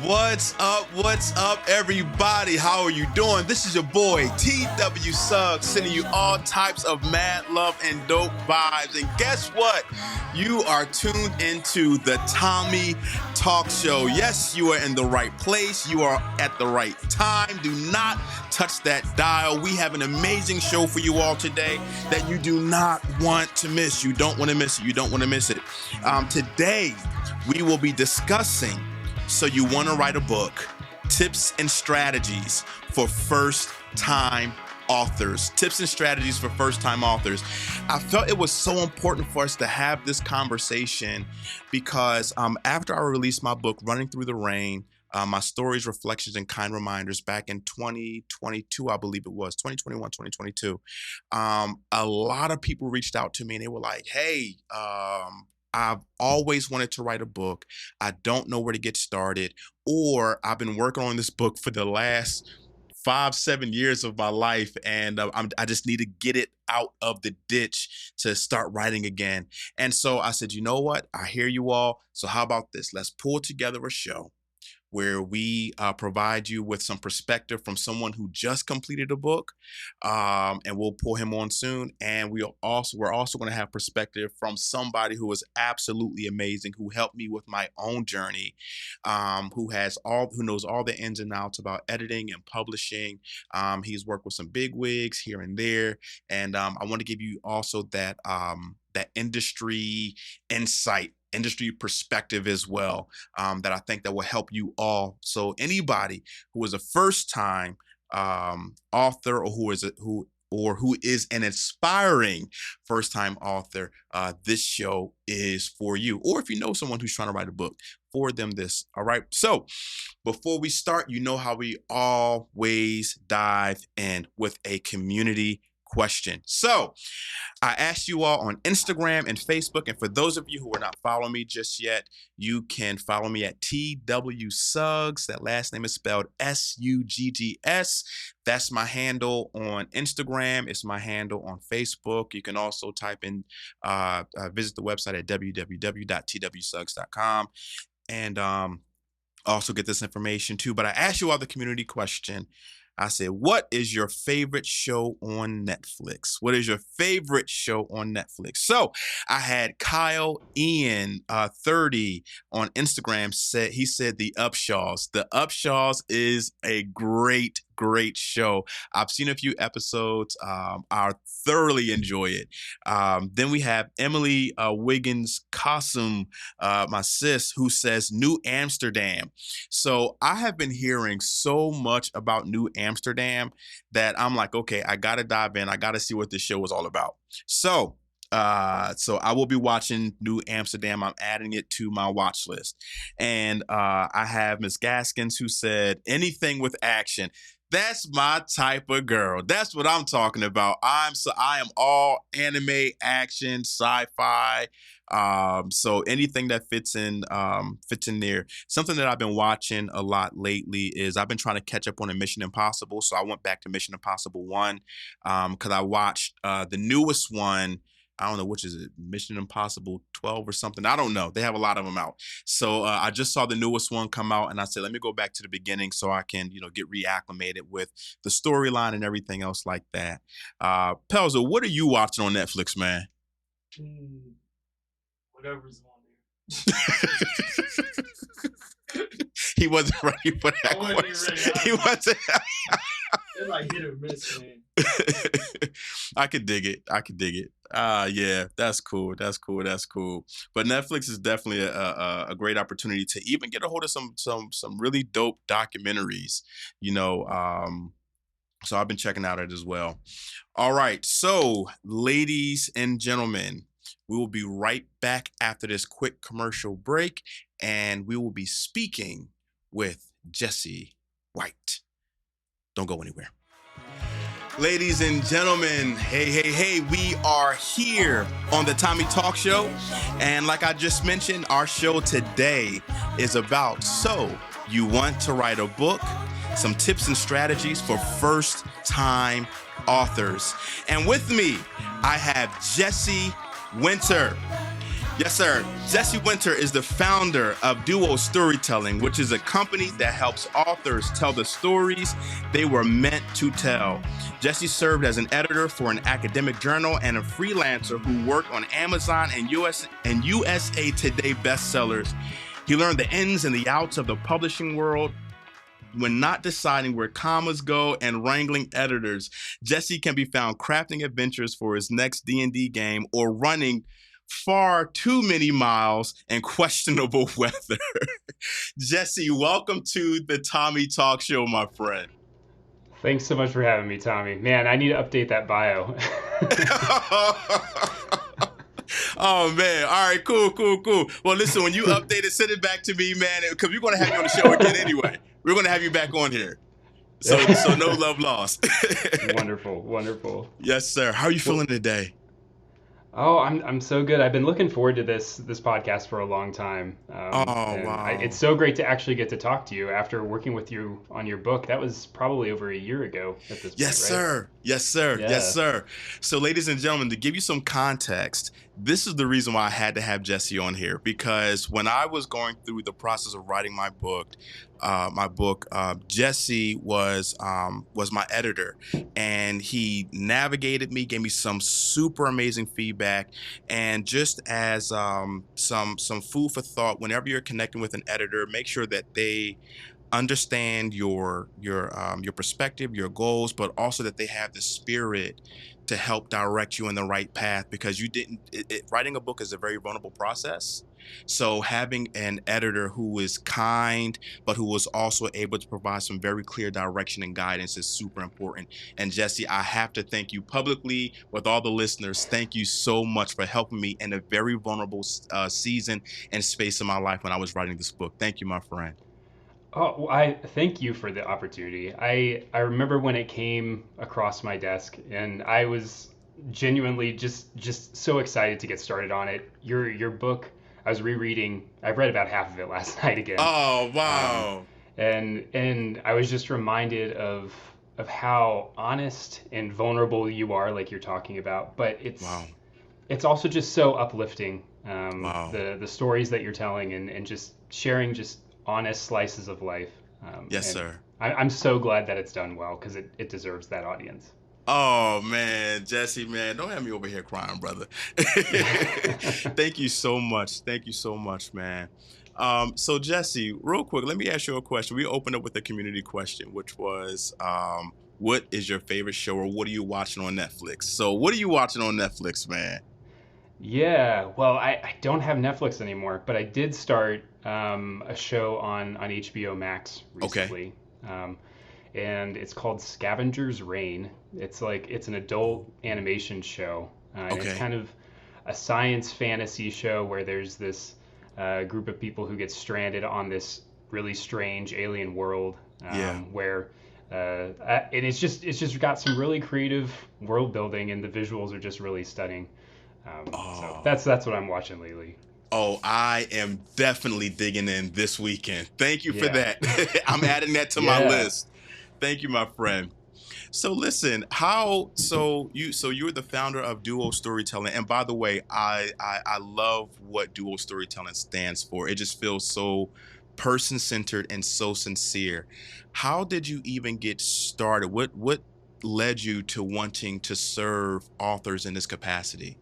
What's up, everybody? How are you doing? This is your boy, TW Suggs, sending you all types of mad love and dope vibes. And guess what? You are tuned into the Tommy Talk Show. Yes, you are in the right place. You are at the right time. Do not touch that dial. We have an amazing show for you all today that you do not want to miss. You don't want to miss it. You don't want to miss it. Today, we will be discussing So You Want to Write a Book, tips and strategies for first-time authors. Tips and strategies for first-time authors. I felt it was so important for us to have this conversation because after I released my book, Running Through the Rain, my stories, reflections, and kind reminders back in 2022, I believe it was, 2021, 2022, a lot of people reached out to me and they were like, hey, I've always wanted to write a book. I don't know where to get started, or I've been working on this book for the last 5-7 years of my life, and I just need to get it out of the ditch to start writing again. And so I said, you know what? I hear you all. So how about this? Let's pull together a show where we provide you with some perspective from someone who just completed a book, and we'll pull him on soon. And we're also going to have perspective from somebody who is absolutely amazing, who helped me with my own journey, who knows all the ins and outs about editing and publishing. He's worked with some big wigs here and there, and I want to give you also that industry insight, industry perspective as well, that I think that will help you all. So anybody who is a first-time author, or who is an aspiring first-time author, this show is for you. Or if you know someone who's trying to write a book, forward them this. All right. So before we start, you know how we always dive in with a community question. So I asked you all on Instagram and Facebook, and for those of you who are not following me just yet, you can follow me at TW Suggs. That last name is spelled Suggs. That's my handle on Instagram. It's my handle on Facebook. You can also type in, visit the website at www.twsuggs.com and also get this information too. But I asked you all the community question. I said, what is your favorite show on Netflix? What is your favorite show on Netflix? So I had Kyle Ian 30 on Instagram said The Upshaws. The Upshaws is a great show. I've seen a few episodes. I thoroughly enjoy it. Then we have Emily Wiggins Kasum, my sis, who says New Amsterdam. So I have been hearing so much about New Amsterdam that I'm like, okay, I got to dive in. I got to see what this show is all about. So I will be watching New Amsterdam. I'm adding it to my watch list. And I have Miss Gaskins who said anything with action. That's my type of girl. That's what I'm talking about. I am all anime, action, sci-fi. So anything that fits in there. Something that I've been watching a lot lately is I've been trying to catch up on a Mission Impossible. So I went back to Mission Impossible 1 because I watched the newest one. I don't know, which is it, Mission Impossible 12 or something. I don't know. They have a lot of them out. So I just saw the newest one come out, and I said, let me go back to the beginning so I can, get reacclimated with the storyline and everything else like that. Pelzo, what are you watching on Netflix, man? Whatever's on there. He wasn't ready for that question. He wasn't. It's like hit or miss, man. I could dig it. Yeah, that's cool. But Netflix is definitely a great opportunity to even get a hold of some really dope documentaries, so I've been checking out it as well. All right. So ladies and gentlemen, we will be right back after this quick commercial break, and we will be speaking with Jesse White. Don't go anywhere. Ladies and gentlemen, hey, we are here on the Tommy Talk Show. And like I just mentioned, our show today is about So You Want to Write a Book, some tips and strategies for first-time authors. And with me, I have Jesse Winter. Yes, sir. Jesse Winter is the founder of Duo Storytelling, which is a company that helps authors tell the stories they were meant to tell. Jesse served as an editor for an academic journal and a freelancer who worked on Amazon and USA Today bestsellers. He learned the ins and the outs of the publishing world when not deciding where commas go and wrangling editors. Jesse can be found crafting adventures for his next D&D game or running far too many miles in questionable weather. Jesse, welcome to the Tommy Talk Show, my friend. Thanks so much for having me, Tommy. Man, I need to update that bio. Oh man! All right, cool. Well, listen, when you update it, send it back to me, man, because we're gonna have you on the show again anyway. We're gonna have you back on here, so no love lost. Wonderful. Yes, sir. How are you feeling today? Oh, I'm so good. I've been looking forward to this podcast for a long time. Wow! It's so great to actually get to talk to you after working with you on your book. That was probably over a year ago at this point, Yes, sir. Yes, sir. Yeah. Yes, sir. So, ladies and gentlemen, to give you some context, this is the reason why I had to have Jesse on here, because when I was going through the process of writing my book, Jesse was my editor, and he navigated me, gave me some super amazing feedback, and just as some food for thought, whenever you're connecting with an editor, make sure that they understand your perspective, your goals, but also that they have the spirit to help direct you in the right path, because writing a book is a very vulnerable process. So having an editor who is kind, but who was also able to provide some very clear direction and guidance is super important. And Jesse, I have to thank you publicly with all the listeners. Thank you so much for helping me in a very vulnerable season and space in my life when I was writing this book. Thank you, my friend. Oh, I thank you for the opportunity. I remember when it came across my desk, and I was genuinely just so excited to get started on it. Your book, I was rereading. I've read about half of it last night again. Oh, wow. And I was just reminded of how honest and vulnerable you are, like you're talking about. But it's also just so uplifting. Wow. The stories that you're telling and just sharing just honest slices of life. Yes, sir. I'm so glad that it's done well, because it deserves that audience. Oh man, Jesse, man, don't have me over here crying, brother. Thank you so much, man. So Jesse, real quick, let me ask you a question. We opened up with a community question, which was, what is your favorite show, or what are you watching on Netflix? So what are you watching on Netflix, man? Yeah, well, I don't have Netflix anymore, but I did start a show on HBO Max recently. Okay. And it's called Scavenger's Reign. It's an adult animation show. And Okay. It's kind of a science fantasy show where there's this group of people who get stranded on this really strange alien world. Where and it's just got some really creative world building, and the visuals are just really stunning. So that's what I'm watching lately. Oh, I am definitely digging in this weekend. Thank you for that. I'm adding that to my list. Thank you, my friend. So listen, so you're the founder of Duo Storytelling, and by the way, I love what Duo Storytelling stands for. It just feels so person-centered and so sincere. How did you even get started? What led you to wanting to serve authors in this capacity?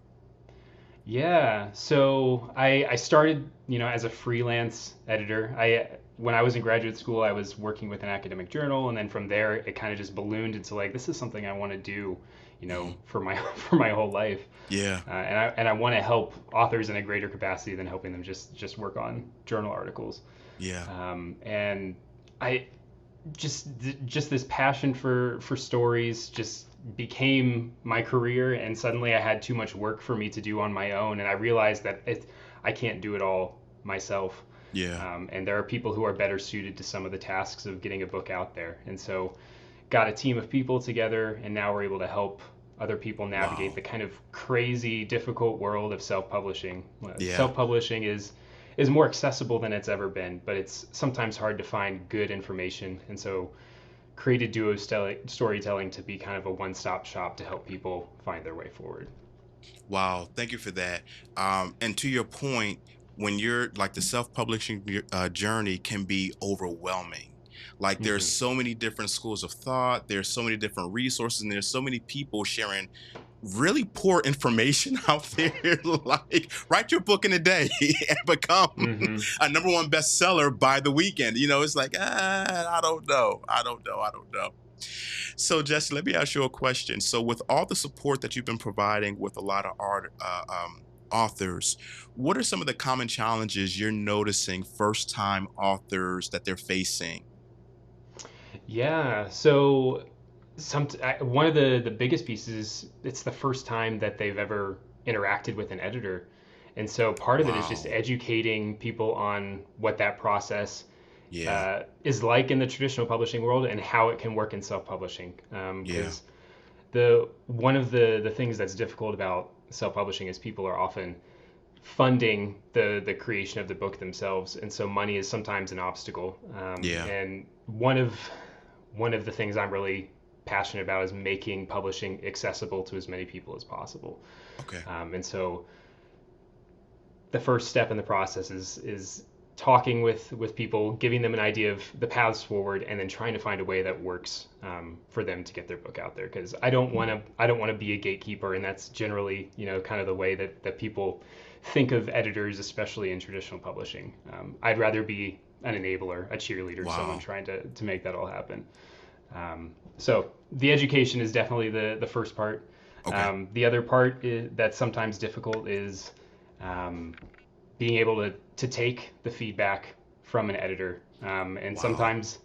Yeah, so I started, as a freelance editor. When I was in graduate school, I was working with an academic journal, and then from there, it kind of just ballooned into like, this is something I want to do, for my whole life. Yeah. And I want to help authors in a greater capacity than helping them just work on journal articles. Yeah. And I just this passion for stories just became my career, and suddenly I had too much work for me to do on my own, and I realized that I can't do it all myself. Yeah. And there are people who are better suited to some of the tasks of getting a book out there, and so got a team of people together, and now we're able to help other people navigate the kind of crazy, difficult world of self-publishing. Self-publishing is more accessible than it's ever been, but it's sometimes hard to find good information, and so created Duo Storytelling to be kind of a one-stop shop to help people find their way forward. Wow, thank you for that. And to your point, when you're like the self-publishing journey can be overwhelming. Like there's Hmm. so many different schools of thought, there's so many different resources, and there's so many people sharing really poor information out there. Like, write your book in a day and become Hmm. a number one bestseller by the weekend. It's like, I don't know. I don't know. So, Jesse, let me ask you a question. So, with all the support that you've been providing with a lot of authors, what are some of the common challenges you're noticing first time authors that they're facing? Yeah. So one of the biggest pieces, it's the first time that they've ever interacted with an editor. And so part of it is just Wow. educating people on what that process Yeah. is like in the traditional publishing world and how it can work in self-publishing. Yeah. Because the one of the things that's difficult about self-publishing is people are often funding the creation of the book themselves, and so money is sometimes an obstacle. Yeah. And one of the things I'm really passionate about is making publishing accessible to as many people as possible. Okay. And so the first step in the process is talking with people, giving them an idea of the paths forward, and then trying to find a way that works for them to get their book out there. Because I don't want to be a gatekeeper, and that's generally kind of the way that people think of editors, especially in traditional publishing. I'd rather be an enabler, a cheerleader, someone Wow. trying to make that all happen. So the education is definitely the first part. Okay. The other part that's sometimes difficult is um, being able to take the feedback from an editor, and Wow. sometimes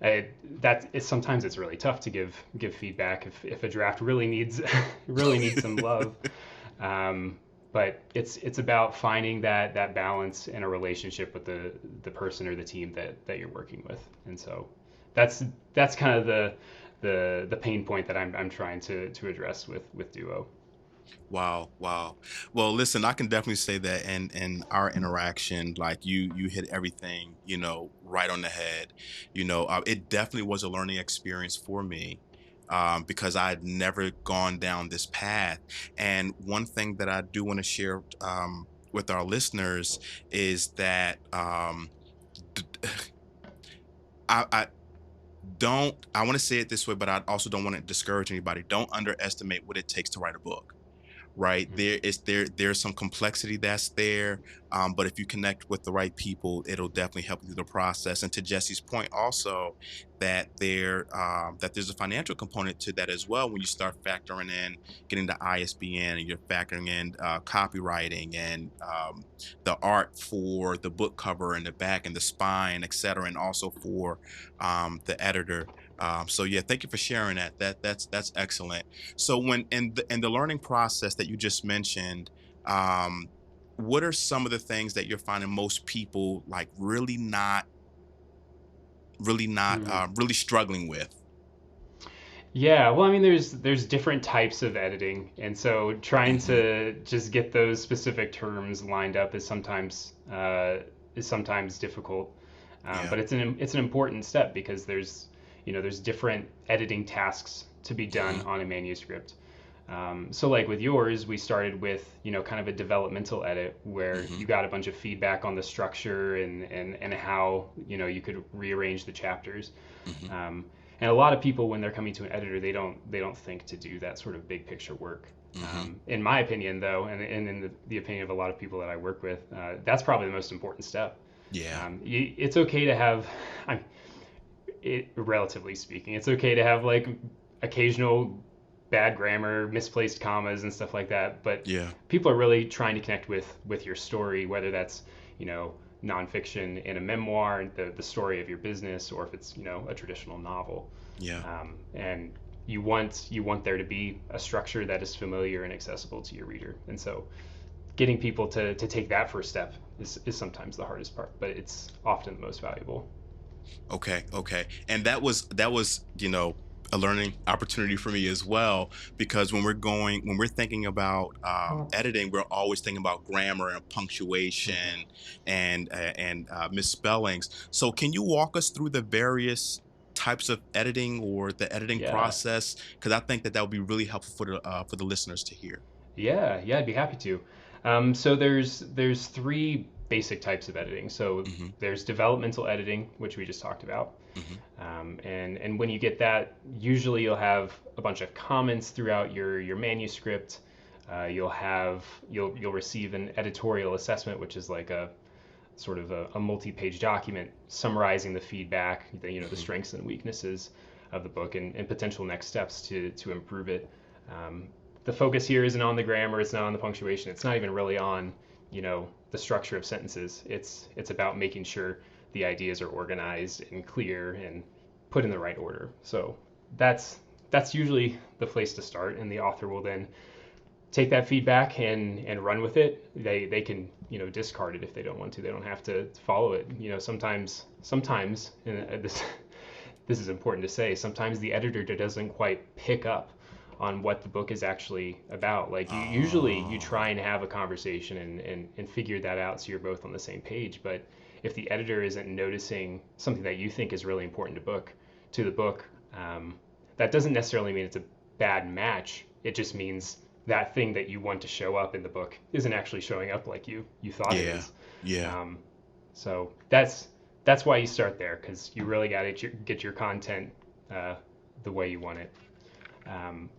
it's really tough to give feedback if a draft really needs really needs some love. Um, but it's about finding that balance in a relationship with the person or the team that you're working with, and so that's that's kind of the pain point that I'm trying to address with Duo. Wow, wow. Well, listen, I can definitely say that in our interaction, like you hit everything, right on the head. It definitely was a learning experience for me. Because I had never gone down this path. And one thing that I do want to share with our listeners is that d- I I want to say it this way, but I also don't want to discourage anybody. Don't underestimate what it takes to write a book. Right, there's some complexity that's there, but if you connect with the right people, it'll definitely help you through the process. And to Jesse's point also, that there's a financial component to that as well when you start factoring in getting the ISBN, and you're factoring in copywriting and the art for the book cover and the back and the spine, etc., and also for the editor. So yeah, thank you for sharing that. That's excellent. So when in the learning process that you just mentioned, um, what are some of the things that you're finding most people like really struggling with? Yeah, well, I mean, there's different types of editing, and so trying Hmm. to just get those specific terms lined up is sometimes difficult. Yeah. But it's an important step because there's different editing tasks to be done Hmm. on a manuscript. So like with yours, we started with kind of a developmental edit where Hmm. you got a bunch of feedback on the structure and how you could rearrange the chapters. Hmm. Um, and a lot of people, when they're coming to an editor, they don't think to do that sort of big picture work. Hmm. In my opinion, though, and in the opinion of a lot of people that I work with, that's probably the most important step. Yeah. It's okay to have, I'm, relatively speaking, it's okay to have like occasional bad grammar, misplaced commas, and stuff like that. But Yeah. people are really trying to connect with your story, whether that's you know nonfiction in a memoir, the story of your business, or if it's a traditional novel. Yeah. And you want there to be a structure that is familiar and accessible to your reader. And so getting people to take that first step is sometimes the hardest part, but it's often the most valuable. Okay, okay. And that was a learning opportunity for me as well, because when we're thinking about editing, we're always thinking about grammar and Mm-hmm. punctuation and misspellings. So can you walk us through the various types of editing or the editing Yeah. process? Because I think that would be really helpful for the listeners to hear. Yeah, I'd be happy to. So there's three basic types of editing. So Hmm. there's developmental editing, which we just talked about. Hmm. And when you get that, usually you'll have a bunch of comments throughout your manuscript. You'll receive an editorial assessment, which is like a sort of a multi-page document summarizing the feedback, the Hmm. strengths and weaknesses of the book and potential next steps to improve it. Um, the focus here isn't on the grammar, it's not on the punctuation, it's not even really on, the structure of sentences. It's about making sure the ideas are organized and clear and put in the right order. So that's usually the place to start, and the author will then take that feedback and run with it. They can discard it if they don't want to. They don't have to follow it. Sometimes and this is important to say. Sometimes the editor doesn't quite pick up on what the book is actually about. Like usually you Oh, try and have a conversation and figure that out so you're both on the same page. But if the editor isn't noticing something that you think is really important to the book, that doesn't necessarily mean it's a bad match. It just means that thing that you want to show up in the book isn't actually showing up like you thought it yeah, is. yeah. Um, so that's why you start there, because you really got to get your content uh, the way you want it. Um,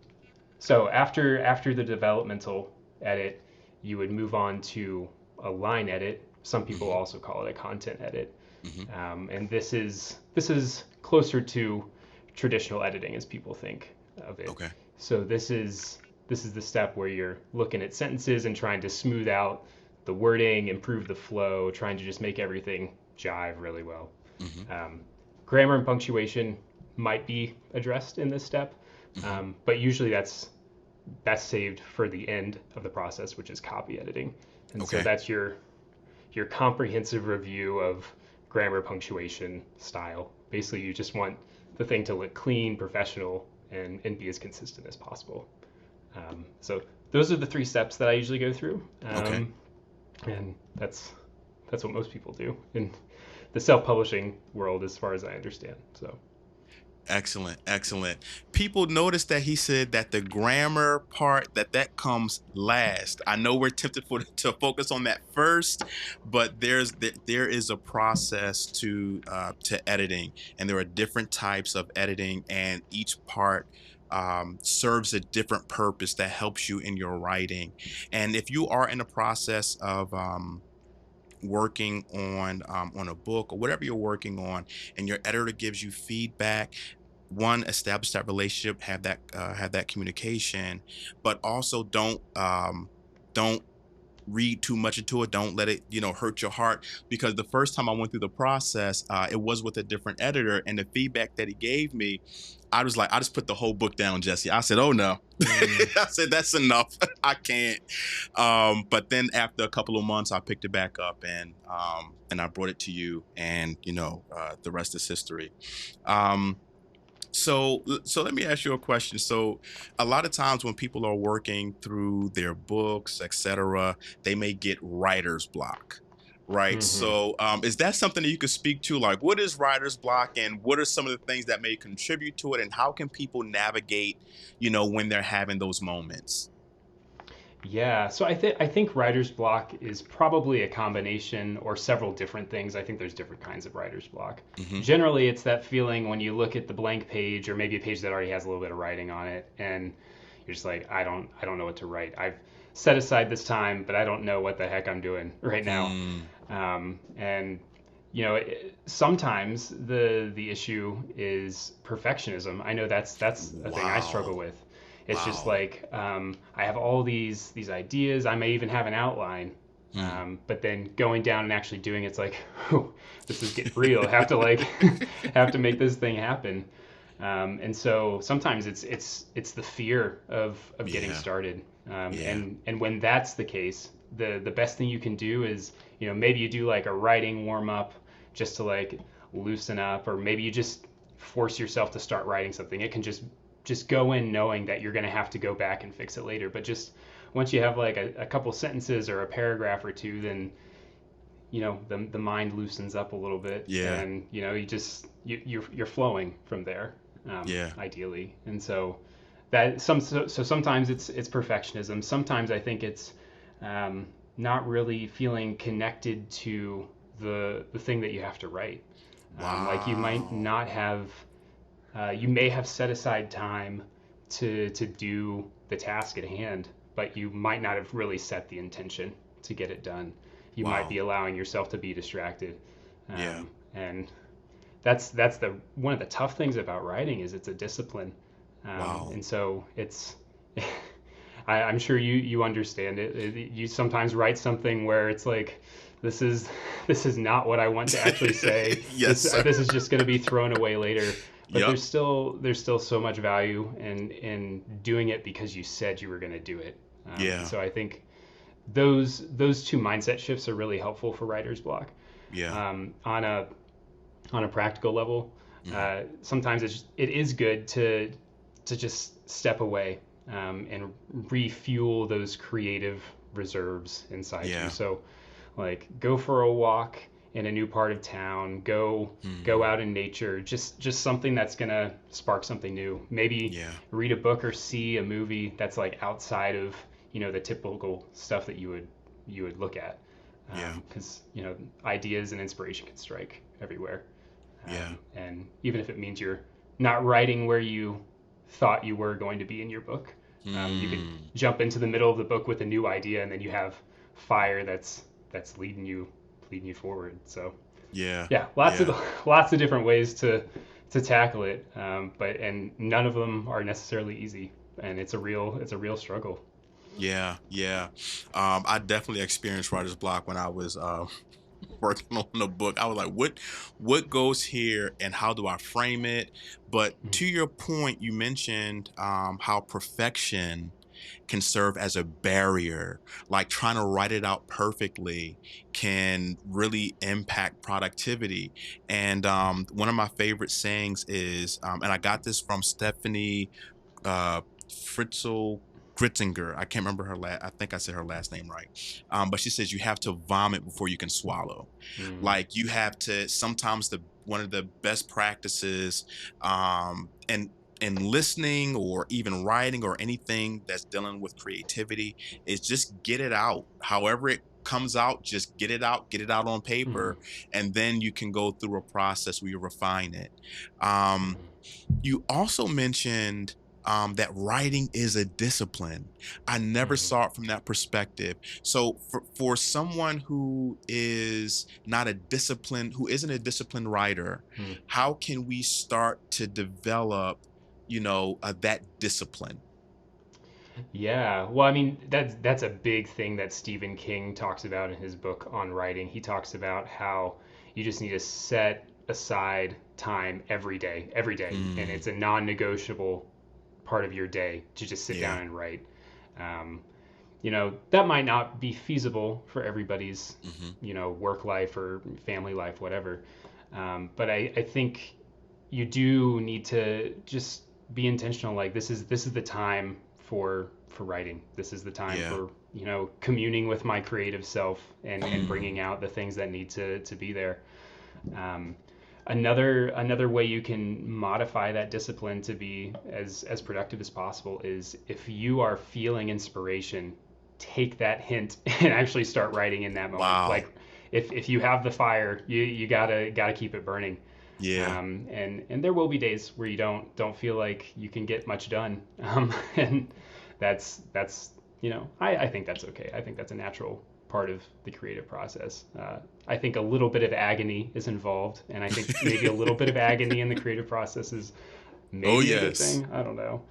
so after the developmental edit, you would move on to a line edit. Some people Hmm. also call it a content edit, Hmm. and this is closer to traditional editing as people think of it. Okay. So this is the step where you're looking at sentences and trying to smooth out the wording, improve the flow, trying to just make everything jive really well. Hmm. Um, Grammar and punctuation might be addressed in this step, Hmm. but usually that's saved for the end of the process, which is copy editing. And so Okay. that's your comprehensive review of grammar, punctuation, style. Basically, you just want the thing to look clean, professional, and be as consistent as possible. So those are the three steps that I usually go through, Okay. and that's what most people do in the self-publishing world, as far as I understand. So Excellent, excellent. People notice that he said that the grammar part that comes last. I know we're tempted to focus on that first, but there is a process to editing, and there are different types of editing, and each part serves a different purpose that helps you in your writing. And if you are in the process of working on a book or whatever you're working on, and your editor gives you feedback, one, establish that relationship, have that communication, but also don't read too much into it. Don't let it hurt your heart, because the first time I went through the process, it was with a different editor, and the feedback that he gave me, I was like, I just put the whole book down, Jesse. I said, oh no. mm, I said, that's enough. I can't. But then after a couple of months, I picked it back up, and I brought it to you, and the rest is history. um so let me ask you a question. So a lot of times when people are working through their books, etc., they may get writer's block, right? hmm So is that something that you could speak to? Like, what is writer's block, and what are some of the things that may contribute to it, and how can people navigate, when they're having those moments? Yeah, so I think writer's block is probably a combination or several different things. I think there's different kinds of writer's block. Hmm. Generally, it's that feeling when you look at the blank page or maybe a page that already has a little bit of writing on it, and you're just like, I don't know what to write. I've set aside this time, but I don't know what the heck I'm doing right now. Mm. And sometimes the issue is perfectionism. I know that's a thing I struggle Wow. with. It's just Wow. like I have all these ideas. I may even have an outline, Hmm. but then going down and actually doing it's like, whew, this is getting real. I have to like have to make this thing happen. And so sometimes it's the fear of getting Yeah. started. Yeah. And when that's the case, the best thing you can do is maybe you do like a writing warm up just to like loosen up, or maybe you just force yourself to start writing something. It can just go in knowing that you're going to have to go back and fix it later. But just once you have like a couple sentences or a paragraph or two, then the mind loosens up a little bit, Yeah. and you're flowing from there, Yeah. ideally. And so that so sometimes it's perfectionism. Sometimes I think it's not really feeling connected to the thing that you have to write. Like you might Wow. not have, you may have set aside time to do the task at hand, but you might not have really set the intention to get it done. You might be Wow. allowing yourself to be distracted, Yeah. and that's the one of the tough things about writing is it's a discipline, Wow. and so it's. I'm sure you understand it. You sometimes write something where it's like, this is this is not what I want to actually say. Yes, sir. This is just going to be thrown away later. But Yep. there's still so much value in doing it because you said you were going to do it. And Yeah. so I think those two mindset shifts are really helpful for writer's block. Yeah. On a practical level, Hmm. sometimes it is good to just step away, and refuel those creative reserves inside you. Yeah. So, like, go for a walk in a new part of town. Go Hmm. out in nature. Just something that's gonna spark something new. Maybe Yeah. read a book or see a movie that's like outside of the typical stuff that you would look at, Yeah. because ideas and inspiration can strike everywhere. Yeah. And even if it means you're not writing where you thought you were going to be in your book, you could Hmm. jump into the middle of the book with a new idea, and then you have fire that's leading you forward. So Yeah. yeah, Yeah. lots of different ways to tackle it, and none of them are necessarily easy, and it's a real struggle. Yeah. Yeah. I definitely experienced writer's block when I was working on the book. I was like, what goes here and how do I frame it? But Mhm. to your point, you mentioned how perfection can serve as a barrier. Like trying to write it out perfectly can really impact productivity. And one of my favorite sayings is, and I got this from Stephanie uh, Fritzel Gritzinger. I can't remember her last. I think I said her last name right. But she says you have to vomit before you can swallow. Mm. Like you have to. Sometimes the one of the best practices, and in listening or even writing or anything that's dealing with creativity is just get it out. However it comes out, just get it out on Mhm. paper, and then you can go through a process where you refine it. Um, Mhm. you also mentioned that writing is a discipline. I never Mhm. saw it from that perspective. So for someone who is not a disciplined, who isn't a disciplined writer, Mhm. how can we start to develop, that discipline? Yeah, well, I mean, that's a big thing that Stephen King talks about in his book on writing. He talks about how you just need to set aside time every day, and Mm, it's a non-negotiable part of your day to just sit yeah. down and write. Um, that might not be feasible for everybody's, Hmm. work life or family life, whatever. But I think you do need to just be intentional. Like this is the time for writing. This is the time Yeah. for communing with my creative self and Mm, bringing out the things that need to be there. Um, another way you can modify that discipline to be as productive as possible is if you are feeling inspiration, take that hint and actually start writing in that moment. wow. Like if you have the fire, you gotta keep it burning. Yeah. And there will be days where you don't feel like you can get much done, and that's I think that's okay. I think that's a natural part of the creative process. I think a little bit of agony is involved, and I think maybe a little bit of agony in the creative process is Oh maybe a good yes. thing. I don't know.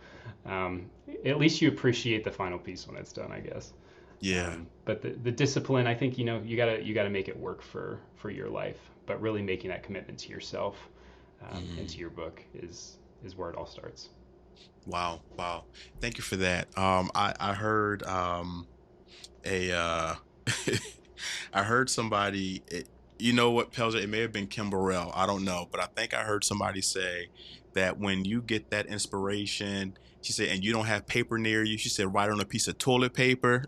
Um, at least you appreciate the final piece when it's done, I guess. Yeah. But the discipline, I think you gotta make it work for your life. But really making that commitment to yourself, and to Mm. your book is where it all starts. Wow, wow. Thank you for that. I heard a I heard somebody, you know what, Pelzer, it may have been Kim Burrell, I don't know, but I think I heard somebody say that when you get that inspiration, she said, and you don't have paper near you, she said, write on a piece of toilet paper,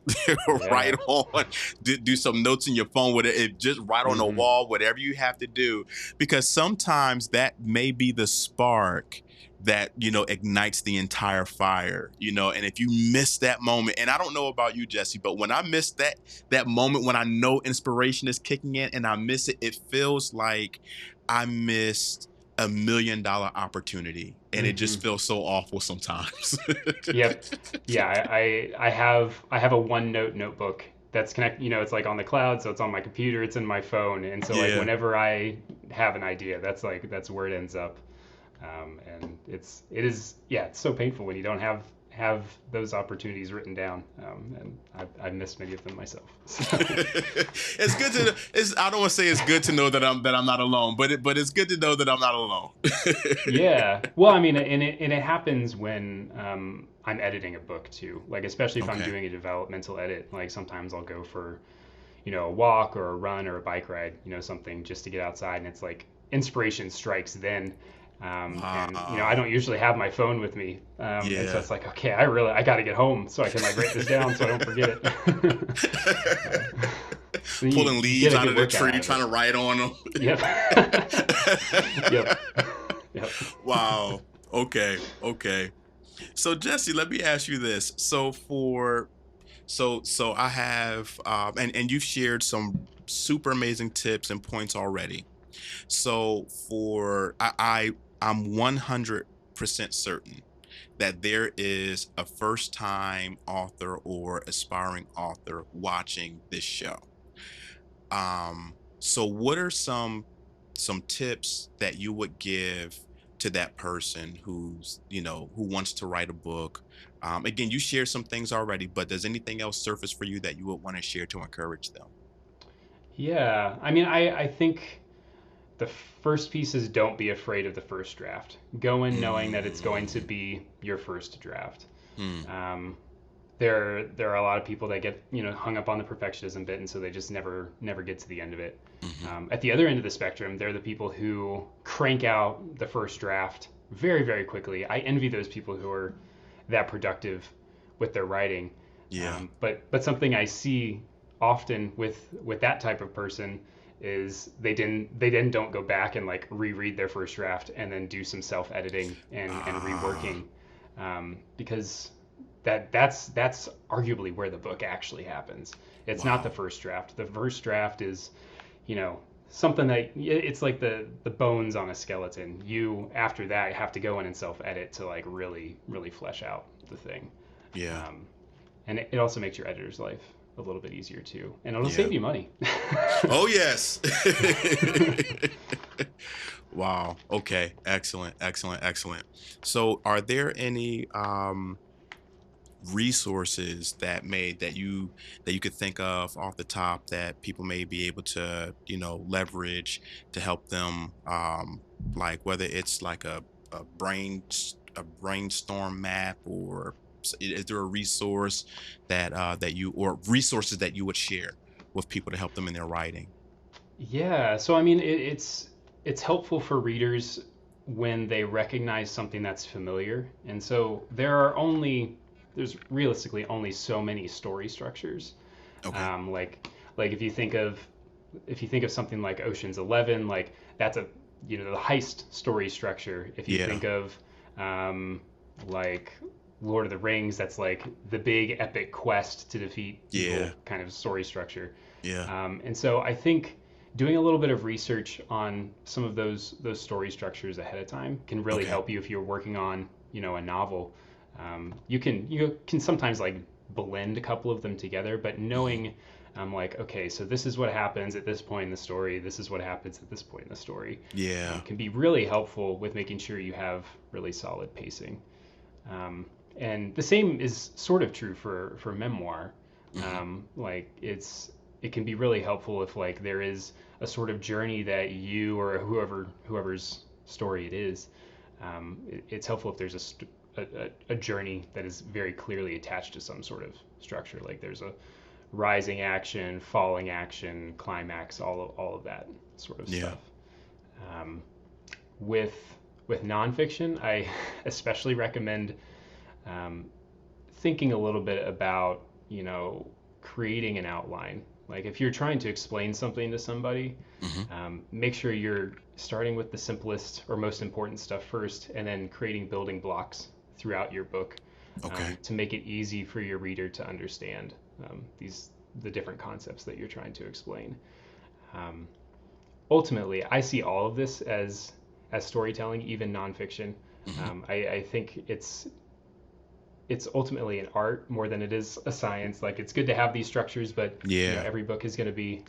write Yeah. on, do some notes in your phone with it, just write on the Hmm. wall, whatever you have to do, because sometimes that may be the spark that, ignites the entire fire, and if you miss that moment, and I don't know about you, Jesse, but when I miss that moment, when I know inspiration is kicking in and I miss it, it feels like I missed $1 million opportunity, and it Hmm. just feels so awful sometimes. Yep. Yeah, I have a OneNote notebook that's connect. It's like on the cloud, so it's on my computer, it's in my phone, and so like Yeah. whenever I have an idea, that's where it ends up. And it is yeah, it's so painful when you don't have those opportunities written down. And I've missed many of them myself. So, It's good to. I don't want to say it's good to know that I'm not alone, but it's good to know that I'm not alone. yeah. Well, I mean, and it happens when I'm editing a book too. Like especially if I'm Okay. doing a developmental edit. Like sometimes I'll go for a walk or a run or a bike ride, something just to get outside, and it's like inspiration strikes then. And I Wow. don't usually have my phone with me, and so Yeah. it's like, okay, I got to get home so I can like write this down so I don't forget it. Then Pulling you get leaves a out good of the workout tree, out of trying it. to write on them. Yep. Yep. Yep. Wow. Okay. Okay. So Jesse, let me ask you this. So I have and you've shared some super amazing tips and points already. So for I'm 100% certain that there is a first time author or aspiring author watching this show. So what are some tips that you would give to that person who wants to write a book? Again, you shared some things already, but does anything else surface for you that you would want to share to encourage them? Yeah. I mean, I think the first piece is don't be afraid of the first draft. Go in knowing that it's going to Mm, be your first draft. mm, Um, there are a lot of people that get hung up on the perfectionism bit, and so they just never get to the end of it. mhm. At the other end of the spectrum, they're the people who crank out the first draft very very quickly. I envy those people who are that productive with their writing. Yeah. But something I see often with that type of person is they don't go back and like reread their first draft and then do some self editing and Ah, reworking, because that's arguably where the book actually happens. It's not the wow. first draft. The first draft is, you know, something that it's like the bones on a skeleton. You after that have to go in and self edit to like really flesh out the thing. Yeah. Um, and it also makes your editor's life a little bit easier too, and it'll Yeah. save you money. Oh yes. Wow. Okay. Excellent. Excellent. Excellent. So, are there any resources that you could think of off the top that people may be able to leverage to help them, like whether it's like a brainstorm map, or is there a resource that you or resources that you would share with people to help them in their writing? Yeah, so I mean, it's helpful for readers when they recognize something that's familiar, and so there's realistically only so many story structures. Okay. Like if you think of something like Ocean's 11, like that's the heist story structure. If you Yeah. think of um, like Lord of the Rings, that's like the big epic quest to defeat Yeah. evil kind of story structure. Yeah. And so I think doing a little bit of research on some of those story structures ahead of time can really Okay. help you if you're working on a novel. You can sometimes like blend a couple of them together, but Hmm. knowing like okay, so this is what happens at this point in the story. This is what happens at this point in the story. Yeah. Can be really helpful with making sure you have really solid pacing. Um, and the same is sort of true for memoir. Hmm. Like it can be really helpful if like there is a sort of journey that you or whoever's story it is. It's helpful if there's a journey that is very clearly attached to some sort of structure. Like there's a rising action, falling action, climax, all of that sort of Yeah. stuff. Um, with with nonfiction, I especially recommend thinking a little bit about, creating an outline. Like if you're trying to explain something to somebody, make sure you're starting with the simplest or most important stuff first, and then creating building blocks throughout your book to make it easy for your reader to understand the different concepts that you're trying to explain. Ultimately, I see all of this as storytelling, even nonfiction. I think it's ultimately an art more than it is a science. Like it's good to have these structures, but every book is going to be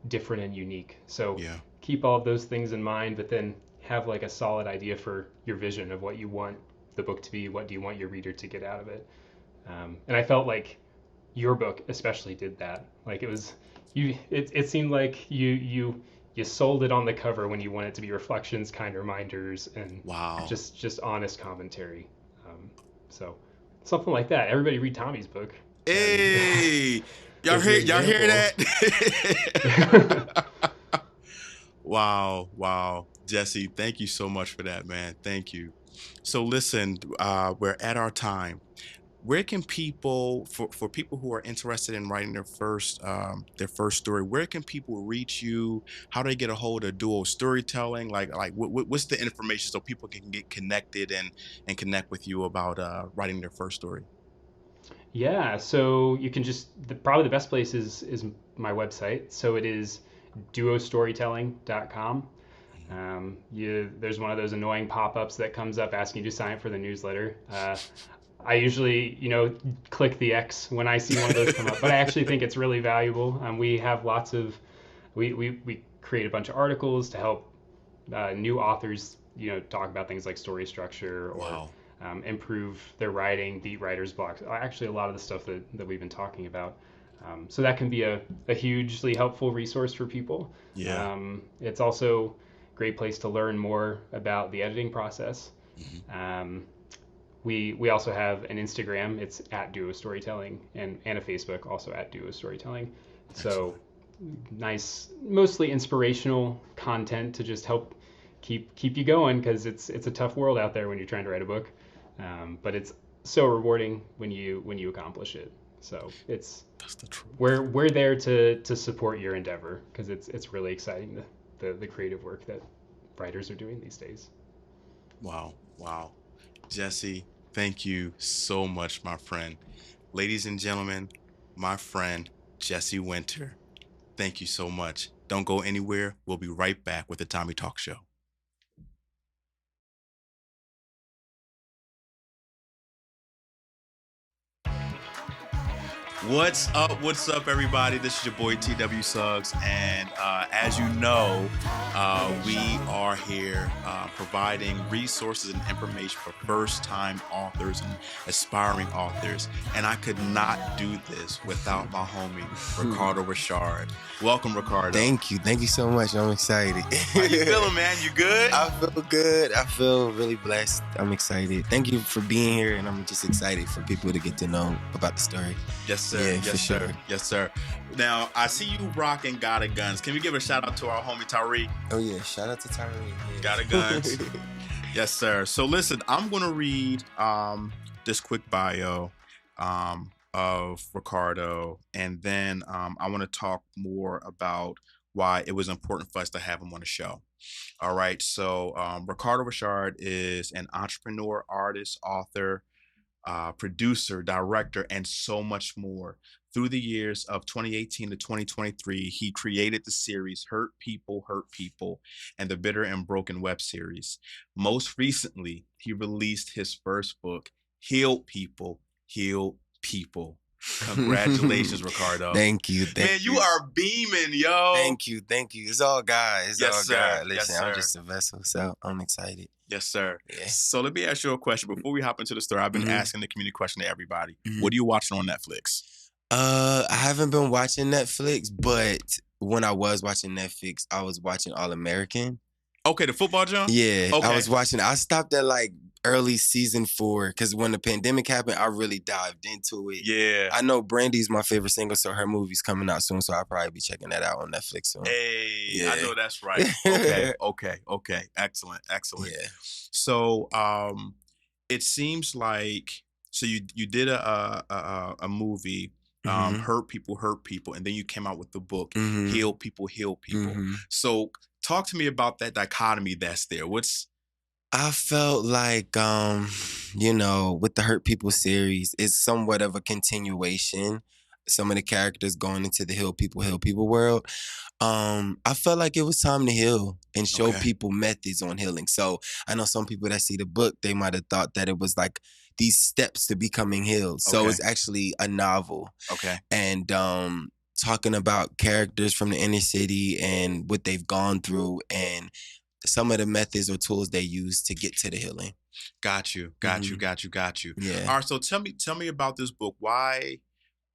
different and unique. So keep all of those things in mind, but then have like a solid idea for your vision of what you want the book to be. What do you want your reader to get out of it? And I felt like your book especially did that. Like it was it seemed like you sold it on the cover when you want it to be reflections, kind reminders, and just honest commentary. So something like that. Everybody read Tommie's book. Hey, y'all hear that? Wow. Jesse, thank you so much for that, man. Thank you. So listen, we're at our time. Where can people, for people who are interested in writing their first story, where can people reach you? How do they get a hold of Duo Storytelling? What's the information so people can get connected and connect with you about writing their first story? Yeah, so you can probably the best place is my website. So it is duostorytelling.com. There's one of those annoying pop-ups that comes up asking you to sign up for the newsletter. I usually, click the X when I see one of those come up, but I actually think it's really valuable. We have we create a bunch of articles to help new authors, talk about things like story structure or improve their writing, beat writer's blocks. Actually, a lot of the stuff that we've been talking about. So that can be a hugely helpful resource for people. Yeah. It's also a great place to learn more about the editing process. We also have an Instagram. It's @duostorytelling, and a Facebook also @duostorytelling. So nice, mostly inspirational content to just help keep you going, because it's a tough world out there when you're trying to write a book. But it's so rewarding when you accomplish it. So that's the truth. We're there to support your endeavor, because it's really exciting, the creative work that writers are doing these days. Wow. Jesse, thank you so much, my friend. Ladies and gentlemen, my friend Jesse Winter, thank you so much. Don't go anywhere. We'll be right back with the Tommie Talk Show. What's up, everybody? This is your boy TW Suggs, and as you know, we are here providing resources and information for first-time authors and aspiring authors, and I could not do this without my homie Ricardo Richard. Welcome, Ricardo. Thank you so much. I'm excited. How you feeling, man? You good? I feel good. I feel really blessed. I'm excited. Thank you for being here, and I'm just excited for people to get to know about the story. Yes, sir. Yeah, yes, sir. Sure. Yes, sir. Now, I see you rocking Gotta Guns. Can we give a shout out to our homie Tariq? Oh, yeah. Shout out to Tariq. Yeah. Gotta Guns. Yes, sir. So, listen, I'm going to read this quick bio of Ricardo, and then I want to talk more about why it was important for us to have him on the show. All right. So, Ricardo Richard is an entrepreneur, artist, author, producer, director, and so much more. Through the years of 2018 to 2023, he created the series Hurt People, and the Bitter and Broken web series. Most recently, he released his first book, Healed People, Healed People. Congratulations, Ricardo. Thank you. Man, you are beaming, yo. Thank you. It's all God. It's all sir. God. Listen, Yes, sir. I'm just a vessel, so I'm excited. Yes, sir. Yeah. So let me ask you a question. Before we hop into the story, I've been asking the community question to everybody. What are you watching on Netflix? I haven't been watching Netflix, but when I was watching Netflix, I was watching All American. Okay, the football jump? Yeah, okay. I was watching. I stopped at like early season 4, because when the pandemic happened, I really dived into it. Yeah. I know Brandy's my favorite singer, so her movie's coming out soon, so I'll probably be checking that out on Netflix soon. Hey, Yeah. I know that's right. Okay. Excellent. Yeah. So, it seems like you did a movie, hurt people, and then you came out with the book, heal people. So, talk to me about that dichotomy that's there. I felt like, with the Hurt People series, it's somewhat of a continuation. Some of the characters going into the Heal People world. I felt like it was time to heal and show people methods on healing. So I know some people that see the book, they might have thought that it was like these steps to becoming healed. So it's actually a novel. Okay. And talking about characters from the inner city and what they've gone through and some of the methods or tools they use to get to the healing. Got you. Yeah. All right. So tell me about this book. Why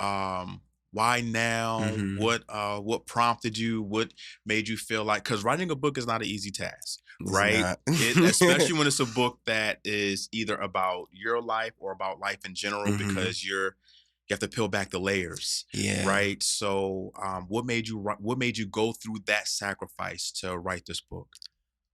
now? What prompted you? What made you feel like? Because writing a book is not an easy task, right? Especially when it's a book that is either about your life or about life in general, because you have to peel back the layers, right? So, what made you go through that sacrifice to write this book?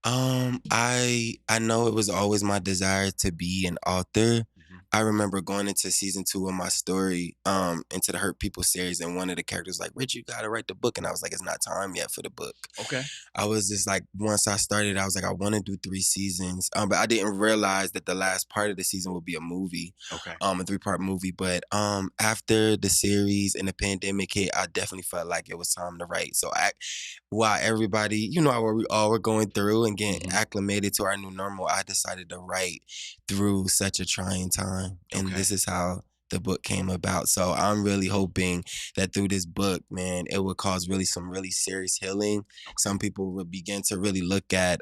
I know it was always my desire to be an author. I remember going into season 2 of my story, into the Hurt People series, and one of the characters was like, Rich, you gotta write the book. And I was like, it's not time yet for the book. Okay. I was just like, once I started, I was like, I want to do 3 seasons. But I didn't realize that the last part of the season would be a movie. Okay. A 3-part movie. But after the series and the pandemic hit, I definitely felt like it was time to write. So while everybody, what we all were going through and getting acclimated to our new normal, I decided to write through such a trying time. And this is how the book came about. So I'm really hoping that through this book, man, it would cause some really serious healing. Some people will begin to really look at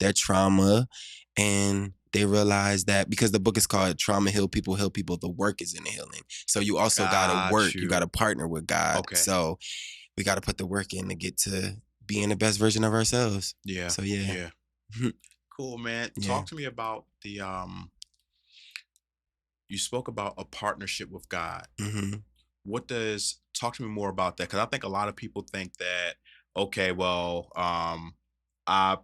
their trauma, and they realize that because the book is called Trauma Heal People, the work is in the healing. So you also gotta work. You gotta partner with God. Okay. So we gotta put the work in to get to being the best version of ourselves. Yeah. So yeah. Cool, man. Yeah. Talk to me about the you spoke about a partnership with God. Talk to me more about that, because I think a lot of people think that, okay, well, I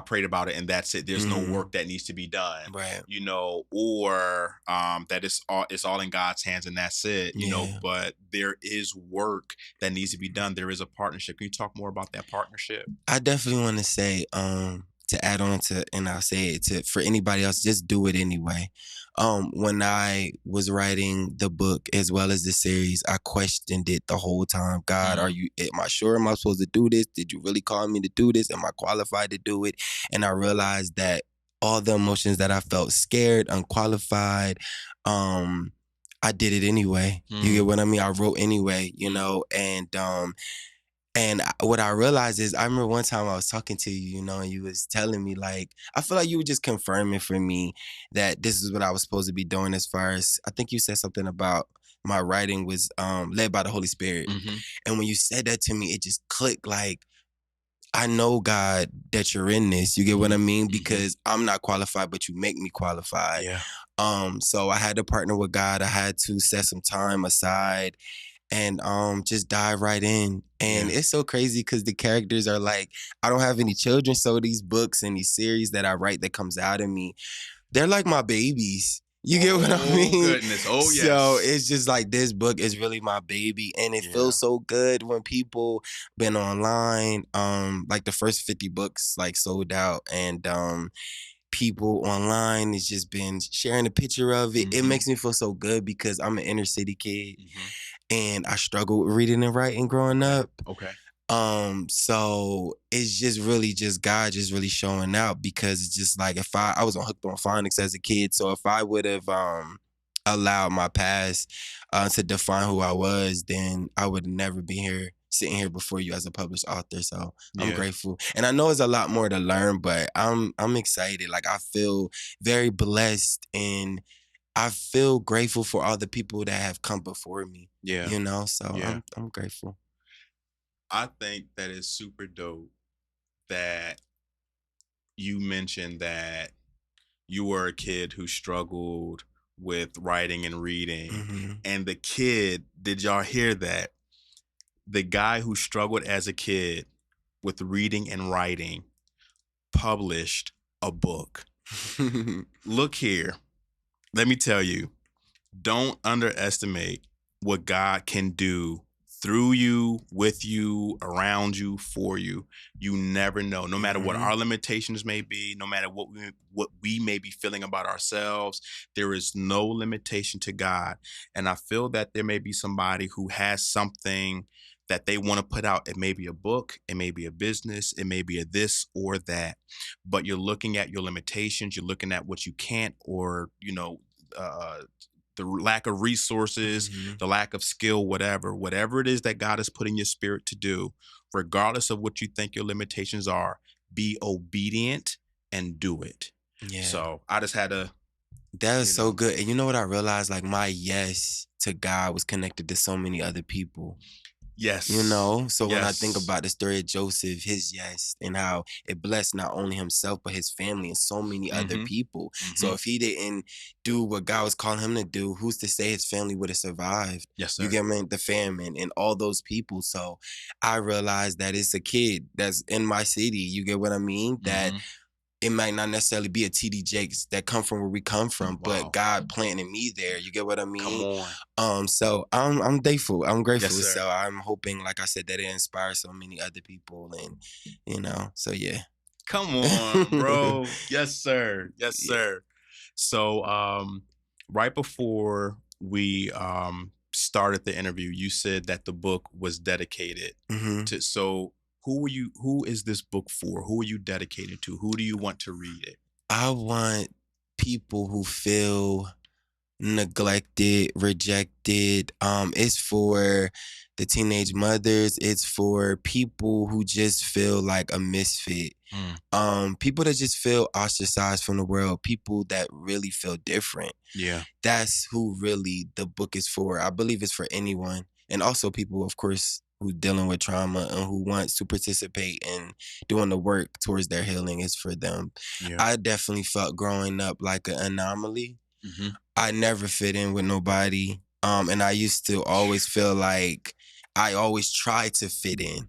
prayed about it and that's it. There's no work that needs to be done, right? Or that it's all in God's hands and that's it, But there is work that needs to be done. There is a partnership. Can you talk more about that partnership? I definitely want to say, to add on to, and I'll say it for anybody else, just do it anyway. When I was writing the book as well as the series, I questioned it the whole time. God, am I sure? Am I supposed to do this? Did you really call me to do this? Am I qualified to do it? And I realized that all the emotions that I felt, scared, unqualified, I did it anyway. You get what I mean? I wrote anyway, and what I realized is, I remember one time I was talking to you, and you was telling me, like, I feel like you were just confirming for me that this is what I was supposed to be doing, as far as, I think you said something about my writing was led by the Holy Spirit. And when you said that to me, it just clicked, like, I know, God, that you're in this. You get what I mean? Because I'm not qualified, but you make me qualified. Yeah. So I had to partner with God. I had to set some time aside and just dive right in. And it's so crazy because the characters are like, I don't have any children, so these books and these series that I write that comes out of me, they're like my babies. You get what I mean? Oh, goodness. Oh, yes. So it's just like, this book is really my baby. And it feels so good when people been online, like the first 50 books like sold out, and people online has just been sharing a picture of it. It makes me feel so good because I'm an inner city kid. And I struggled with reading and writing growing up. Okay. So it's just really just God just really showing out, because it's just like, if I was hooked on phonics as a kid. So if I would have allowed my past to define who I was, then I would never be here, sitting here before you as a published author. So I'm grateful. And I know there's a lot more to learn, but I'm excited. Like, I feel very blessed, and I feel grateful for all the people that have come before me. Yeah. So I'm grateful. I think that is super dope that you mentioned that you were a kid who struggled with writing and reading. Mm-hmm. And the kid, did y'all hear that? The guy who struggled as a kid with reading and writing published a book. Look here. Let me tell you, don't underestimate what God can do through you, with you, around you, for you. You never know. No matter what our limitations may be, no matter what we may be feeling about ourselves, there is no limitation to God. And I feel that there may be somebody who has something that they want to put out. It may be a book, it may be a business, it may be a this or that. But you're looking at your limitations, you're looking at what you can't, or, the lack of resources, the lack of skill, whatever it is that God has put in your spirit to do, regardless of what you think your limitations are, be obedient and do it. Yeah. So I just had to. That is so good. And you know what I realized? Like, my yes to God was connected to so many other people. Yes. You know? So when I think about the story of Joseph, his yes, and how it blessed not only himself, but his family and so many other people. So if he didn't do what God was calling him to do, who's to say his family would have survived? Yes, sir. You get me? The famine and all those people. So I realized that it's a kid that's in my city. You get what I mean? That it might not necessarily be a TD Jakes that come from where we come from, but God planted me there. You get what I mean? Come on. So I'm thankful. I'm grateful. Yes, sir. So I'm hoping, like I said, that it inspires so many other people, and so yeah. Come on, bro. Yes, sir. Yes, sir. So right before we started the interview, you said that the book was dedicated to. So who is this book for? Who are you dedicated to? Who do you want to read it? I want people who feel neglected, rejected. It's for the teenage mothers. It's for people who just feel like a misfit. People that just feel ostracized from the world. People that really feel different. Yeah. That's who really the book is for. I believe it's for anyone. And also people, of course, who dealing with trauma and who wants to participate in doing the work towards their healing is for them. Yeah. I definitely felt growing up like an anomaly. I never fit in with nobody. And I used to always feel like I always tried to fit in.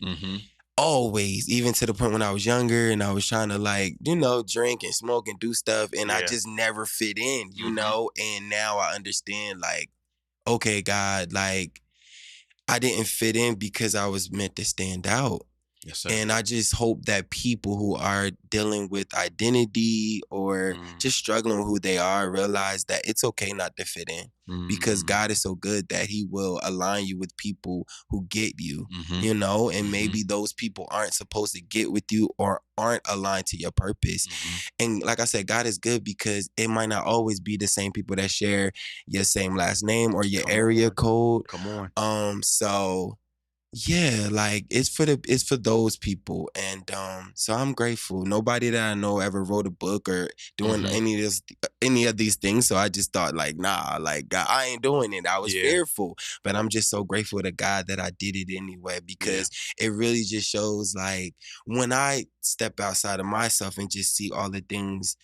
Always, even to the point when I was younger and I was trying to drink and smoke and do stuff, and I just never fit in, you know? And now I understand, like, okay, God, like, I didn't fit in because I was meant to stand out. Yes, sir. And I just hope that people who are dealing with identity or just struggling with who they are realize that it's okay not to fit in, because God is so good that he will align you with people who get you, you know, and maybe those people aren't supposed to get with you or aren't aligned to your purpose. And like I said, God is good because it might not always be the same people that share your same last name or your area code. Come on. So yeah, like it's for those people, and so I'm grateful. Nobody that I know ever wrote a book or doing any of these things. So I just thought, like, nah, like, God, I ain't doing it. I was fearful, but I'm just so grateful to God that I did it anyway, because it really just shows, like, when I step outside of myself and just see all the things,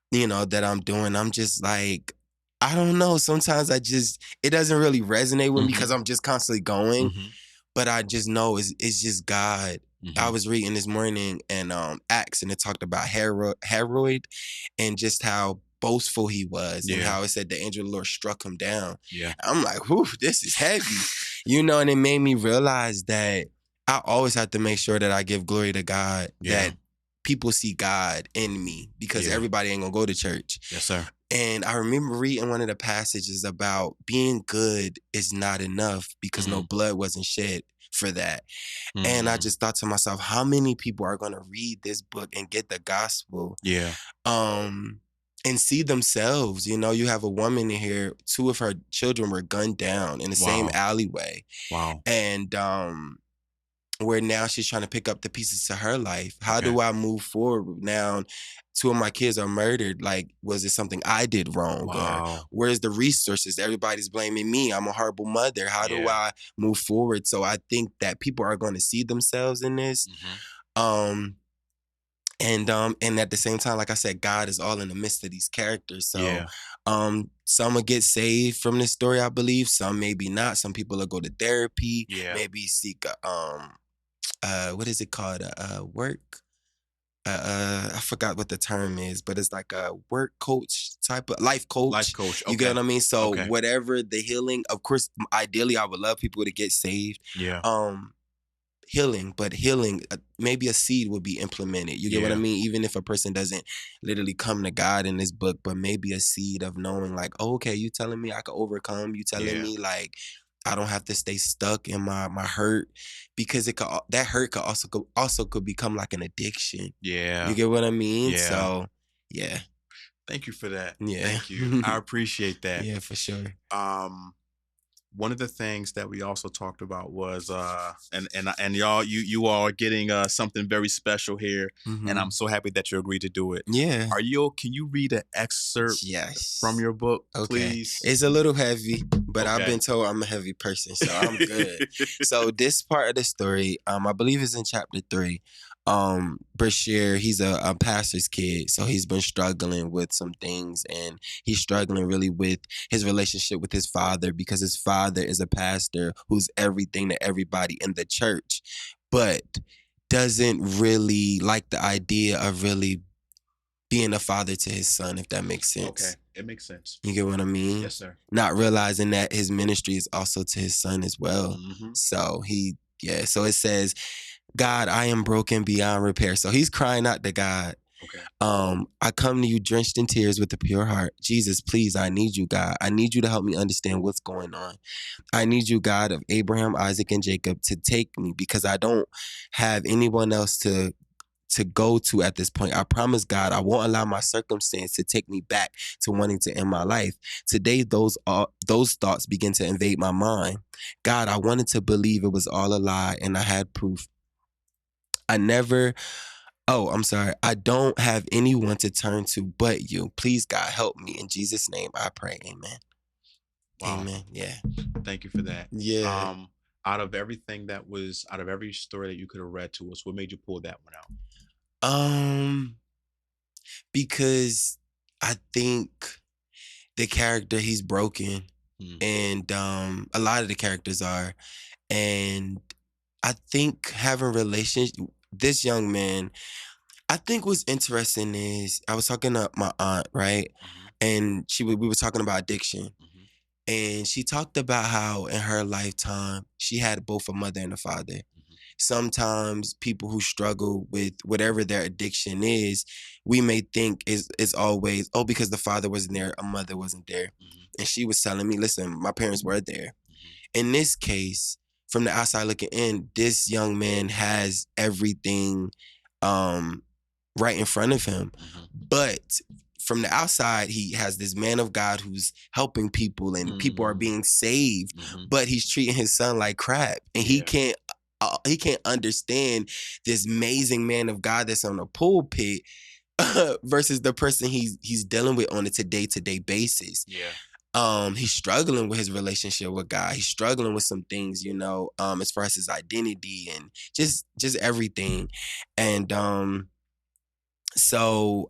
you know, that I'm doing, I'm just like, I don't know. Sometimes it doesn't really resonate with me because I'm just constantly going. But I just know it's just God. I was reading this morning and Acts, and it talked about Herod and just how boastful he was and how it said the angel of the Lord struck him down. Yeah. I'm like, whew, this is heavy. You know, and it made me realize that I always have to make sure that I give glory to God, that people see God in me, because everybody ain't gonna go to church. Yes, sir. And I remember reading one of the passages about being good is not enough because no blood wasn't shed for that. And I just thought to myself, how many people are going to read this book and get the gospel? Yeah. And see themselves. You know, you have a woman in here, 2 of her children were gunned down in the same alleyway. Wow. And where now she's trying to pick up the pieces to her life. How do I move forward now? 2 of my kids are murdered. Like, was it something I did wrong? Or where's the resources? Everybody's blaming me. I'm a horrible mother. How do I move forward? So I think that people are going to see themselves in this. And at the same time, like I said, God is all in the midst of these characters. So some will get saved from this story, I believe. Some maybe not. Some people will go to therapy. Yeah. Maybe seek what is it called? Work. I forgot what the term is, but it's like a work coach type of life coach. Life coach. Okay. You get what I mean? So whatever the healing, of course, ideally I would love people to get saved. Yeah. Healing, but healing, maybe a seed will be implemented. You get what I mean? Even if a person doesn't literally come to God in this book, but maybe a seed of knowing like, oh, okay, you telling me I can overcome. You telling me like, I don't have to stay stuck in my hurt, because that hurt could also become like an addiction. Yeah. You get what I mean? Yeah. So, yeah. Thank you for that. Yeah. Thank you. I appreciate that. Yeah, for sure. One of the things that we also talked about was and y'all, you all are getting something very special here, and I'm so happy that you agreed to do it. Yeah. Can you read an excerpt from your book, please? It's a little heavy, but I've been told I'm a heavy person, so I'm good. So this part of the story, I believe is in chapter 3. Bashir, he's a pastor's kid, so he's been struggling with some things, and he's struggling really with his relationship with his father, because his father is a pastor who's everything to everybody in the church, but doesn't really like the idea of really being a father to his son, if that makes sense. Okay, it makes sense. You get what I mean? Yes, sir. Not realizing that his ministry is also to his son as well. So so it says, God, I am broken beyond repair. So he's crying out to God. Okay. I come to you drenched in tears with a pure heart. Jesus, please, I need you, God. I need you to help me understand what's going on. I need you, God of Abraham, Isaac, and Jacob, to take me, because I don't have anyone else to go to at this point. I promise, God, I won't allow my circumstance to take me back to wanting to end my life. Today, those thoughts begin to invade my mind. God, I wanted to believe it was all a lie, and I had proof. I don't have anyone to turn to but you. Please, God, help me. In Jesus' name, I pray. Amen. Wow. Amen. Yeah. Thank you for that. Yeah. Out of every story that you could have read to us, what made you pull that one out? Because I think the character, he's broken, and a lot of the characters are, and I think having relationship, this young man, I think what's interesting is I was talking to my aunt, right? And we were talking about addiction. And she talked about how in her lifetime, she had both a mother and a father. Sometimes people who struggle with whatever their addiction is, we may think is always, because the father wasn't there, a mother wasn't there. And she was telling me, listen, my parents were there. In this case, from the outside looking in, this young man has everything right in front of him. But from the outside, he has this man of God who's helping people, and people are being saved, but he's treating his son like crap. And he can't understand this amazing man of God that's on the pulpit versus the person he's dealing with on a day-to-day basis. He's struggling with his relationship with God. He's struggling with some things, as far as his identity and just everything. And so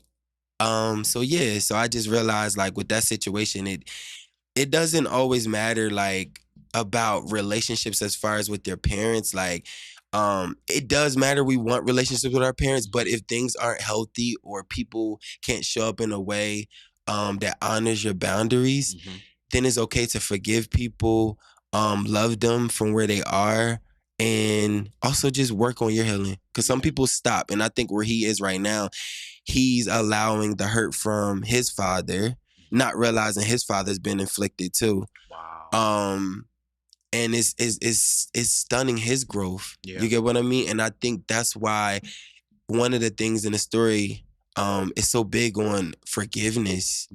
I just realized, like, with that situation, it doesn't always matter, like, about relationships as far as with your parents. Like, it does matter. We want relationships with our parents, but if things aren't healthy or people can't show up in a way that honors your boundaries, then it's okay to forgive people, love them from where they are, and also just work on your healing. Because some people stop, and I think where he is right now, he's allowing the hurt from his father, not realizing his father's been inflicted too. Wow. And it's stunning his growth. You get what I mean? And I think that's why one of the things in the story is so big on forgiveness.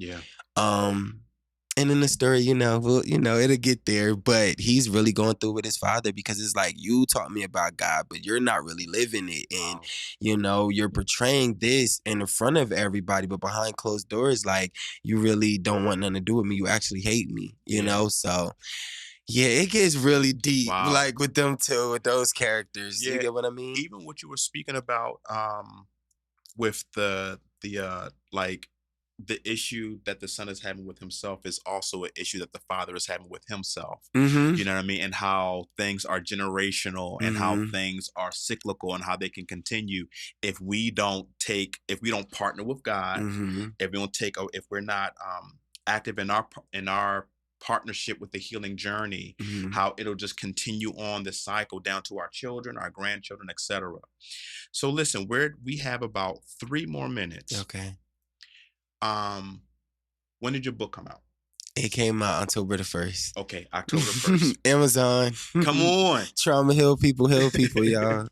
And in the story, it'll get there, but he's really going through with his father, because it's like, you taught me about God, but you're not really living it. And, you're portraying this in front of everybody, but behind closed doors, like, you really don't want nothing to do with me. You actually hate me, know? So, yeah, it gets really deep, like, with them two, with those characters. You get what I mean? Even what you were speaking about, with like the issue that the son is having with himself is also an issue that the father is having with himself. Mm-hmm. You know what I mean? And how things are generational and how things are cyclical and how they can continue if we don't partner with God, if we're not active in our partnership with the healing journey, how it'll just continue on the cycle down to our children, our grandchildren, etc. So listen, we have about 3 more minutes. Okay. When did your book come out? It came out October the 1st. Okay, October 1st. Amazon. Come on. Trauma heal people, y'all.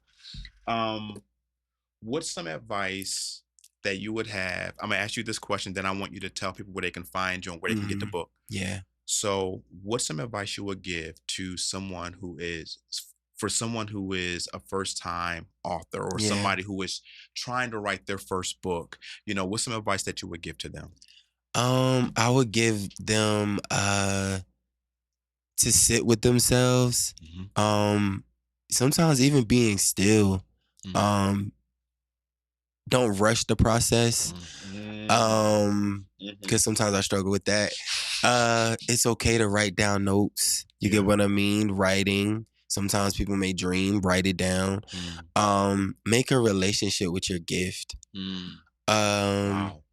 What's some advice that you would have? I'm going to ask you this question, then I want you to tell people where they can find you and where they can get the book. Yeah. So what's some advice you would give to someone who is a first-time author or somebody who is trying to write their first book? What's some advice that you would give to them? I would give them to sit with themselves. Sometimes even being still. Don't rush the process. Because sometimes I struggle with that. It's okay to write down notes. You get what I mean? Writing. Sometimes people may dream, write it down. Make a relationship with your gift. Wow.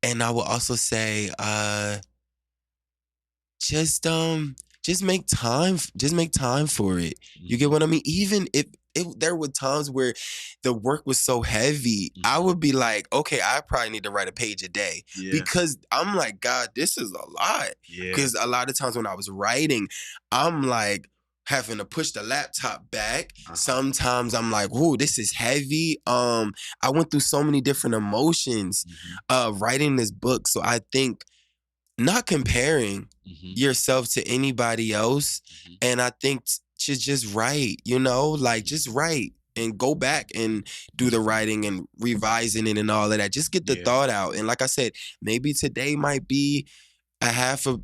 And I will also say, just make time. Just make time for it. You get what I mean? Even if there were times where the work was so heavy, I would be like, okay, I probably need to write a page a day. Because I'm like, God, this is a lot. Because a lot of times when I was writing, I'm like having to push the laptop back. Sometimes I'm like, whoa, this is heavy. I went through so many different emotions writing this book. So I think not comparing yourself to anybody else. And I think just write, just write and go back and do the writing and revising it and all of that. Just get the thought out. And like I said, maybe today might be a half a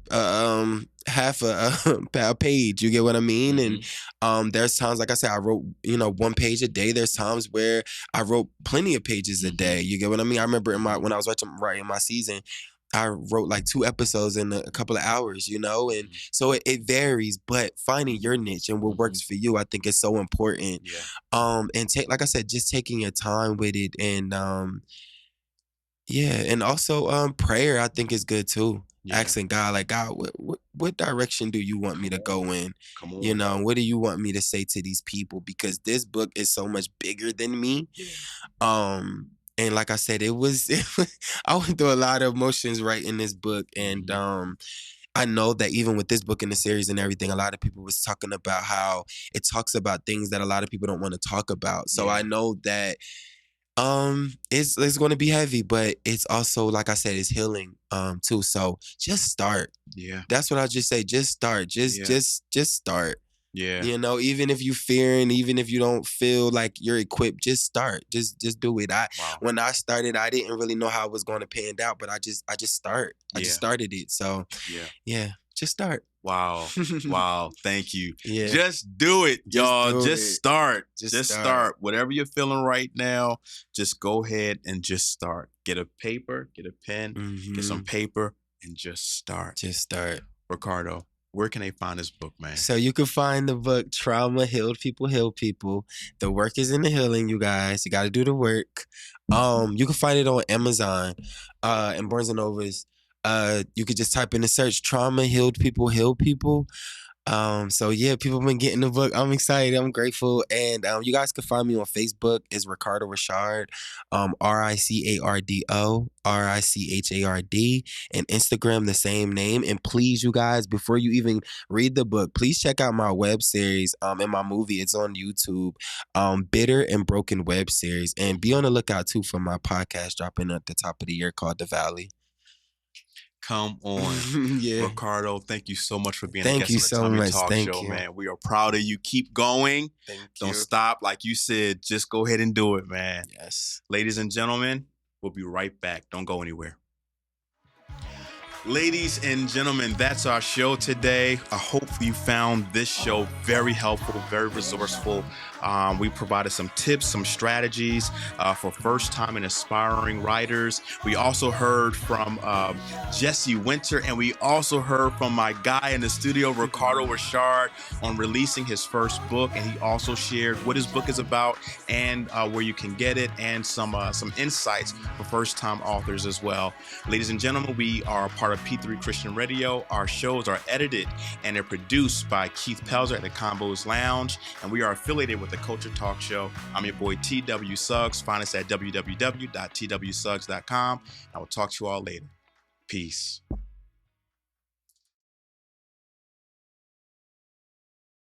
page. You get what I mean? And there's times, like I said, I wrote 1 page a day. There's times where I wrote plenty of pages a day. You get what I mean? I remember when I was writing my season, I wrote like 2 episodes in a couple of hours, and so it varies, but finding your niche and what works for you, I think is so important. And like I said, just taking your time with it, and and also prayer, I think is good too. Asking God, like, God, what direction do you want me to go in? Come on. What do you want me to say to these people? Because this book is so much bigger than me. And like I said, I went through a lot of emotions writing this book. And I know that even with this book in the series and everything, a lot of people was talking about how it talks about things that a lot of people don't want to talk about. So I know that it's going to be heavy, but it's also, like I said, it's healing too. So just start. That's what I just say. Just start. Just start. Even if you fear and even if you don't feel like you're equipped, just start. Just do it. When I started, I didn't really know how it was going to pan out, but I just start. I just started it. So just start. Wow. Thank you. Just do it, y'all. Just start. Just start. Whatever you're feeling right now, just go ahead and just start. Get a paper, get a pen, get some paper, and just start. Just start. Ricardo, where can they find this book, man? So you can find the book, Trauma, Healed People, Heal People. The work is in the healing, you guys. You got to do the work. You can find it on Amazon and Barnes & Nobles. You could just type in the search, Trauma, Healed People, Heal People. So yeah, people have been getting the book. I'm excited. I'm grateful. And you guys can find me on Facebook. It's Ricardo Richard, RICARDO, RICHARD, and Instagram the same name. And please, you guys, before you even read the book, please check out my web series and my movie. It's on YouTube, Bitter and Broken web series. And be on the lookout too for my podcast dropping at the top of the year called The Valley. Come on. Ricardo, thank you so much for being a guest on the Tommy Talk Show, man. We are proud of you. Keep going. Don't stop. Like you said, just go ahead and do it, man. Yes. Ladies and gentlemen, we'll be right back. Don't go anywhere. Ladies and gentlemen, that's our show today. I hope you found this show very helpful, very resourceful. We provided some tips, some strategies for first-time and aspiring writers. We also heard from Jesse Winter, and we also heard from my guy in the studio, Ricardo Richard, on releasing his first book. And he also shared what his book is about and where you can get it, and some insights for first-time authors as well. Ladies and gentlemen, we are a part of P3 Christian Radio. Our shows are edited and they're produced by Keith Pelzer at the Combos Lounge, and we are affiliated with the Culture Talk Show. I'm your boy T.W. Suggs. Find us at www.twsuggs.com. I will talk to you all later. Peace.